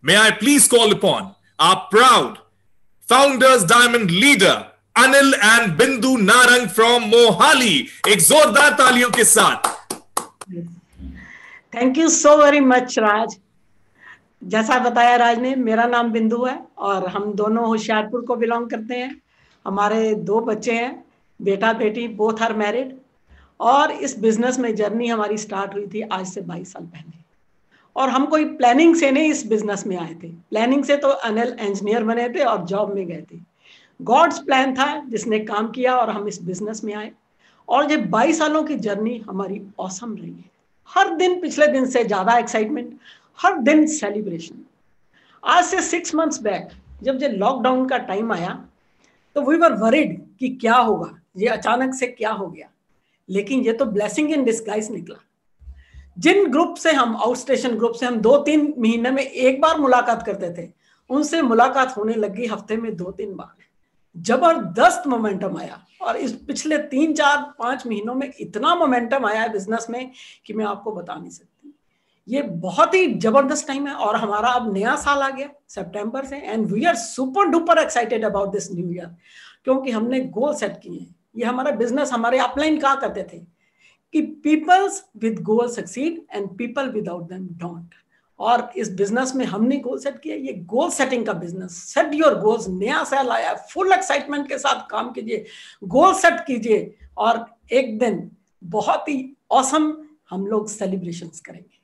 May I please call upon our proud Founders Diamond leader Anil and Bindu Narang from Mohali. एक जोरदार तालियों के साथ. Thank you so very much Raj. जैसा बताया राज ने, मेरा नाम बिंदु है और हम दोनों होशियारपुर को बिलोंग करते हैं. हमारे 2 बच्चे हैं, बेटा बेटी, बोथ आर मैरिड. और इस बिजनेस में जर्नी हमारी स्टार्ट हुई थी आज से 22 साल पहले. और हम कोई प्लानिंग से नहीं इस बिजनेस में आए थे. प्लानिंग से तो अनिल इंजीनियर बने थे और जॉब में गए थे. गॉड्स प्लान था जिसने काम किया और हम इस बिजनेस में आए. और ये 22 सालों की जर्नी हमारी ऑसम रही है. हर दिन पिछले दिन से ज्यादा एक्साइटमेंट, हर दिन सेलिब्रेशन. आज से 6 मंथ्स बैक जब ये लॉकडाउन का टाइम आया तो वी वर वरीड कि क्या होगा, ये अचानक से क्या हो गया. लेकिन ये तो ब्लेसिंग इन डिस्गाइज निकला. जिन ग्रुप से हम, आउट स्टेशन ग्रुप से हम 2-3 महीने में एक बार मुलाकात करते थे, उनसे मुलाकात होने लगी हफ्ते में 2-3 बार. जबरदस्त मोमेंटम आया. और इस पिछले 3-4-5 महीनों में इतना मोमेंटम आया है बिजनेस में कि मैं आपको बता नहीं सकती. ये बहुत ही जबरदस्त टाइम है. और हमारा अब नया साल आ गया सितंबर से, and we are super duper excited about this new year. क्योंकि हमने गोल सेट किए हैं. ये हमारा बिजनेस, हमारे अपलाइन कहा करते थे कि peoples with goal succeed and people without them don't. और इस बिजनेस में हमने गोल सेट किया. ये गोल सेटिंग का बिजनेस. Set your goals. नया साल आया, फुल एक्साइटमेंट के साथ काम कीजिए, गोल सेट कीजिए और एक दिन बहुत ही ऑसम हम लोग सेलिब्रेशंस करेंगे.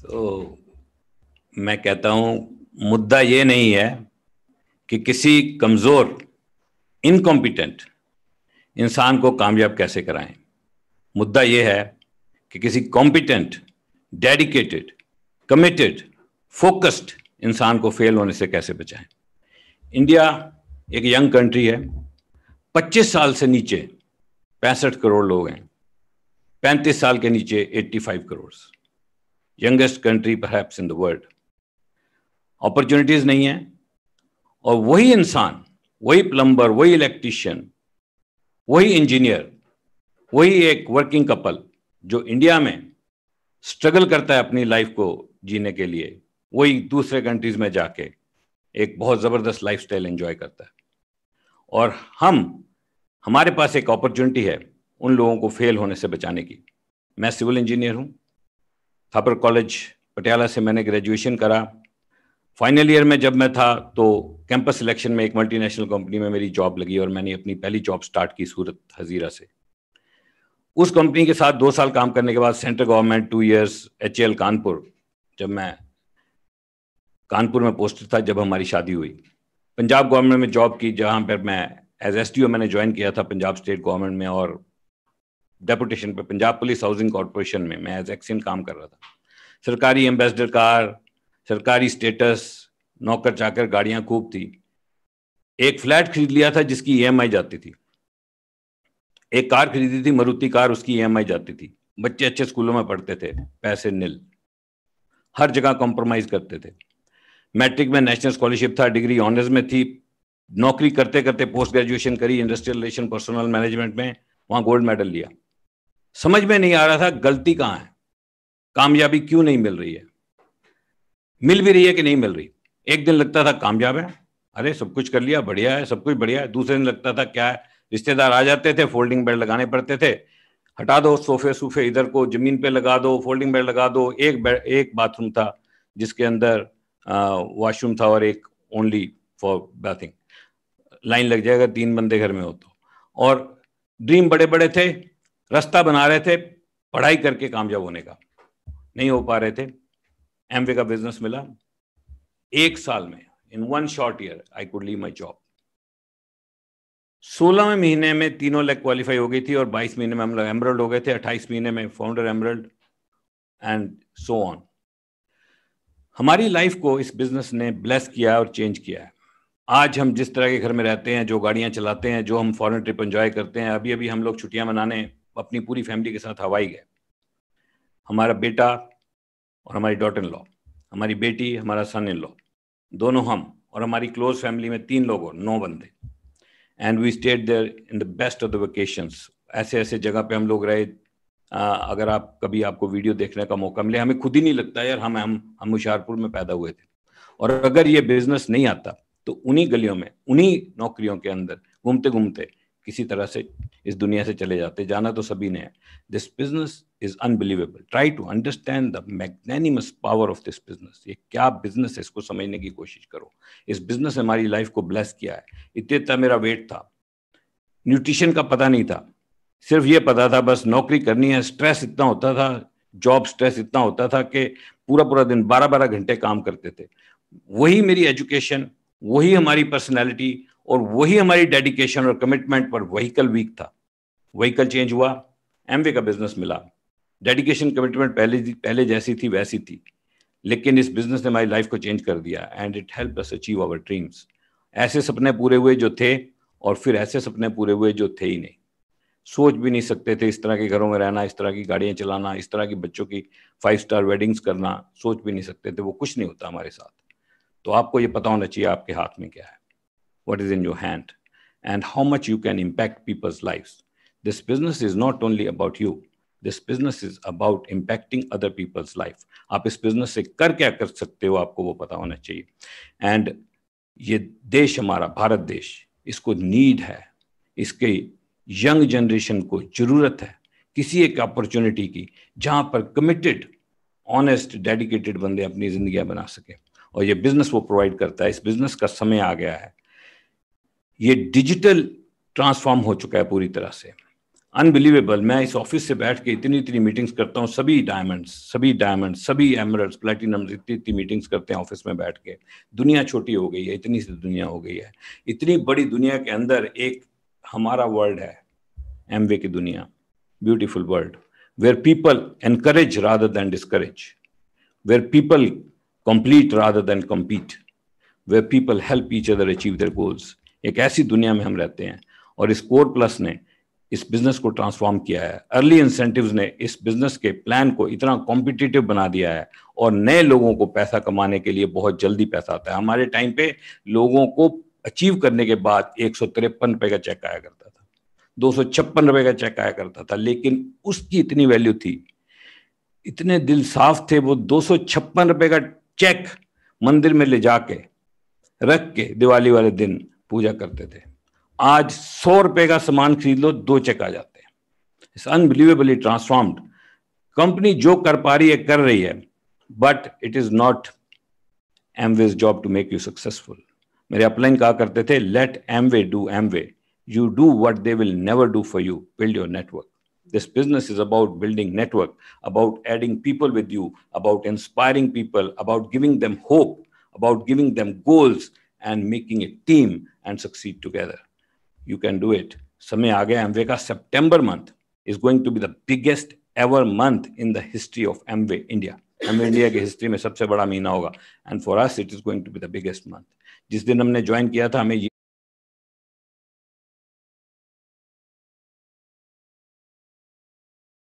तो मैं कहता हूं मुद्दा ये नहीं है कि किसी कमजोर, इनकॉम्पिटेंट इंसान को कामयाब कैसे कराएं. मुद्दा यह है कि किसी कॉम्पिटेंट, डेडिकेटेड, कमिटेड, फोकस्ड इंसान को फेल होने से कैसे बचाएं. इंडिया एक यंग कंट्री है. 25 साल से नीचे 65 करोड़ लोग हैं. 35 साल के नीचे 85 crore. Youngest country perhaps in the world. Opportunities नहीं है. और वही इंसान, वही प्लम्बर, वही इलेक्ट्रीशियन, वही इंजीनियर, वही एक वर्किंग कपल जो इंडिया में स्ट्रगल करता है अपनी लाइफ को जीने के लिए, वही दूसरे कंट्रीज में जाके एक बहुत ज़बरदस्त लाइफस्टाइल एंजॉय करता है. और हमारे पास एक अपॉर्चुनिटी है उन लोगों को फेल होने से बचाने की. मैं सिविल इंजीनियर हूँ. थापर कॉलेज पटियाला से मैंने ग्रेजुएशन करा. फाइनल ईयर में जब मैं था तो कैंपस सिलेक्शन में एक मल्टीनेशनल कंपनी में मेरी जॉब लगी और मैंने अपनी पहली जॉब स्टार्ट की सूरत हजीरा से. उस कंपनी के साथ 2 साल काम करने के बाद central government 2 years HAL Kanpur, जब मैं कानपुर में पोस्टेड था, जब हमारी शादी हुई, पंजाब गवर्नमेंट में जॉब की, जहां पर मैं एज SDO मैंने ज्वाइन किया था पंजाब स्टेट गवर्नमेंट में. और डेपुटेशन पे पंजाब पुलिस हाउसिंग कॉरपोरेशन में मैं एज एक्सिन काम कर रहा था. सरकारी एम्बेसडर कार, सरकारी स्टेटस, नौकर चाकर गाड़ियां खूब थी. एक फ्लैट खरीद लिया था जिसकी EMI जाती थी. एक कार खरीदी थी मारुति कार, उसकी EMI जाती थी. बच्चे अच्छे स्कूलों में पढ़ते थे, पैसे निल. हर जगह कॉम्प्रोमाइज करते थे. मैट्रिक में नेशनल स्कॉलरशिप था, डिग्री ऑनर्स में थी. नौकरी करते करते पोस्ट ग्रेजुएशन करी इंडस्ट्रियल रिलेशन पर्सनल मैनेजमेंट में, वहां गोल्ड मेडल लिया. समझ में नहीं आ रहा था गलती कहाँ है, कामयाबी क्यों नहीं मिल रही है, मिल भी रही है कि नहीं मिल रही. एक दिन लगता था कामयाब है, अरे सब कुछ कर लिया, बढ़िया है, सब कुछ बढ़िया है. दूसरे दिन लगता था क्या है, रिश्तेदार आ जाते थे, फोल्डिंग बेड लगाने पड़ते थे. हटा दो सोफे इधर को जमीन पे लगा दो, फोल्डिंग बेड लगा दो. एक बाथरूम था जिसके अंदर वॉशरूम था और एक ओनली फॉर बाथिंग. लाइन लग जाएगा 3 बंदे घर में हो तो. और ड्रीम बड़े बड़े थे, रास्ता बना रहे थे पढ़ाई करके कामयाब होने का, नहीं हो पा रहे थे. एमवे का बिजनेस मिला. 1 साल में, in 1 short year I could leave my job. 16वें महीने में 3 लाख क्वालिफाई हो गई थी और 22 महीने में हम लोग एमरल्ड हो गए थे. 28 महीने में founder emerald and so on. हमारी लाइफ को इस बिजनेस ने ब्लेस किया और चेंज किया है. आज हम जिस तरह के घर में रहते हैं, जो गाड़ियां चलाते हैं, जो हम फॉरेन ट्रिप एंजॉय करते हैं. अभी हम लोग छुट्टियां मनाने अपनी पूरी फैमिली के साथ हवाई गए. हमारा बेटा और हमारी डॉटर इन लॉ, हमारी बेटी, हमारा सन इन लॉ, दोनों हम, और हमारी क्लोज फैमिली में 3 लोग और 9 बंदे. And we stayed there in the best of the vacations. ऐसे जगह पे हम लोग रहे. अगर आप कभी आपको वीडियो देखने का मौका मिले, हमें खुद ही नहीं लगता यार हम होशियारपुर में पैदा हुए थे। और अगर ये बिजनेस नहीं आता तो उन्हीं गलियों में, उन्हीं नौकरियों के अंदर घूमते घूमते किसी तरह से इस दुनिया से चले जाते। जाना तो सभी ने है। This business is unbelievable. Try to understand the magnanimous power of this business. ये क्या बिजनेस है, इसको समझने की कोशिश करो। इस बिजनेस ने हमारी लाइफ को ब्लेस किया है। इतना मेरा वेट था, न्यूट्रिशन का पता नहीं था, सिर्फ ये पता था बस नौकरी करनी है। स्ट्रेस इतना होता था, जॉब स्ट्रेस इतना होता था कि पूरा पूरा दिन 12-12 घंटे काम करते थे। वही मेरी एजुकेशन, वही हमारी पर्सनैलिटी और वही हमारी डेडिकेशन और कमिटमेंट पर व्हीकल वीक था। व्हीकल चेंज हुआ, एमवे का बिजनेस मिला। डेडिकेशन कमिटमेंट पहले जैसी थी वैसी थी, लेकिन इस बिजनेस ने हमारी लाइफ को चेंज कर दिया and it help us achieve our dreams. ऐसे सपने पूरे हुए जो थे, और फिर ऐसे सपने पूरे हुए जो थे ही नहीं। सोच भी नहीं सकते थे इस तरह के घरों में रहना, इस तरह की गाड़ियां चलाना, इस तरह की बच्चों की 5 स्टार वेडिंग्स करना, सोच भी नहीं सकते थे। वो कुछ नहीं होता हमारे साथ। तो आपको ये पता होना चाहिए आपके हाथ में क्या है, what is in your hand and how much you can impact people's lives. This business is not only about you. This business is about impacting other people's life. आप इस बिजनेस से कर क्या कर सकते हो, आपको वो पता होना चाहिए। एंड ये देश हमारा भारत देश, इसको नीड है, इसके यंग जनरेशन को जरूरत है किसी एक अपॉर्चुनिटी की जहां पर कमिटेड, ऑनेस्ट, डेडिकेटेड बंदे अपनी जिंदगियां बना सके। और ये बिजनेस वो प्रोवाइड करता है। इस बिजनेस का समय आ गया है। ये डिजिटल ट्रांसफॉर्म हो चुका है पूरी तरह से। अनबिलीवेबल। मैं इस ऑफिस से बैठ के इतनी मीटिंग्स करता हूँ, सभी डायमंड्स, सभी एमरल्ड्स, प्लेटिनम्स, इतनी मीटिंग्स करते हैं ऑफिस में बैठ के। दुनिया छोटी हो गई है, इतनी सी दुनिया हो गई है। इतनी बड़ी दुनिया के अंदर एक हमारा वर्ल्ड है, एमवे की दुनिया। Beautiful world where people encourage rather than discourage, where people complete rather than compete, where people help each other achieve their goals. एक ऐसी दुनिया में हम रहते हैं और इस कोर प्लस ने इस बिजनेस को ट्रांसफॉर्म किया है। अर्ली इंसेंटिव्स ने इस बिजनेस के प्लान को इतना कॉम्पिटिटिव बना दिया है और नए लोगों को पैसा कमाने के लिए बहुत जल्दी पैसा आता है। हमारे टाइम पे लोगों को अचीव करने के बाद 153 रुपए का चेक आया करता था, 256 रुपए का चेक आया करता था, लेकिन उसकी इतनी वैल्यू थी, इतने दिल साफ थे। वो 256 रुपए का चेक मंदिर में ले जाके रख के दिवाली वाले दिन पूजा करते थे। आज 100 रुपए का सामान खरीद लो, 2 चेक आ जाते हैं। It's unbelievably transformed. कंपनी जो कर पा रही है कर रही है, but it is not Amway's job to make you successful. मेरे अपलाइन कहा करते थे, let Amway do Amway, you do what they will never do for you, build your network. This business is about building network, about adding people with you, about inspiring people, about giving them hope, about giving them goals and making a team and succeed together. You can do it. समय आ गया Amway का। September month is going to be the biggest ever month in the history of Amway India. Amway India की history में सबसे बड़ा महीना होगा, and for us it is going to be the biggest month. जिस दिन हमने ज्वाइन किया था, हमें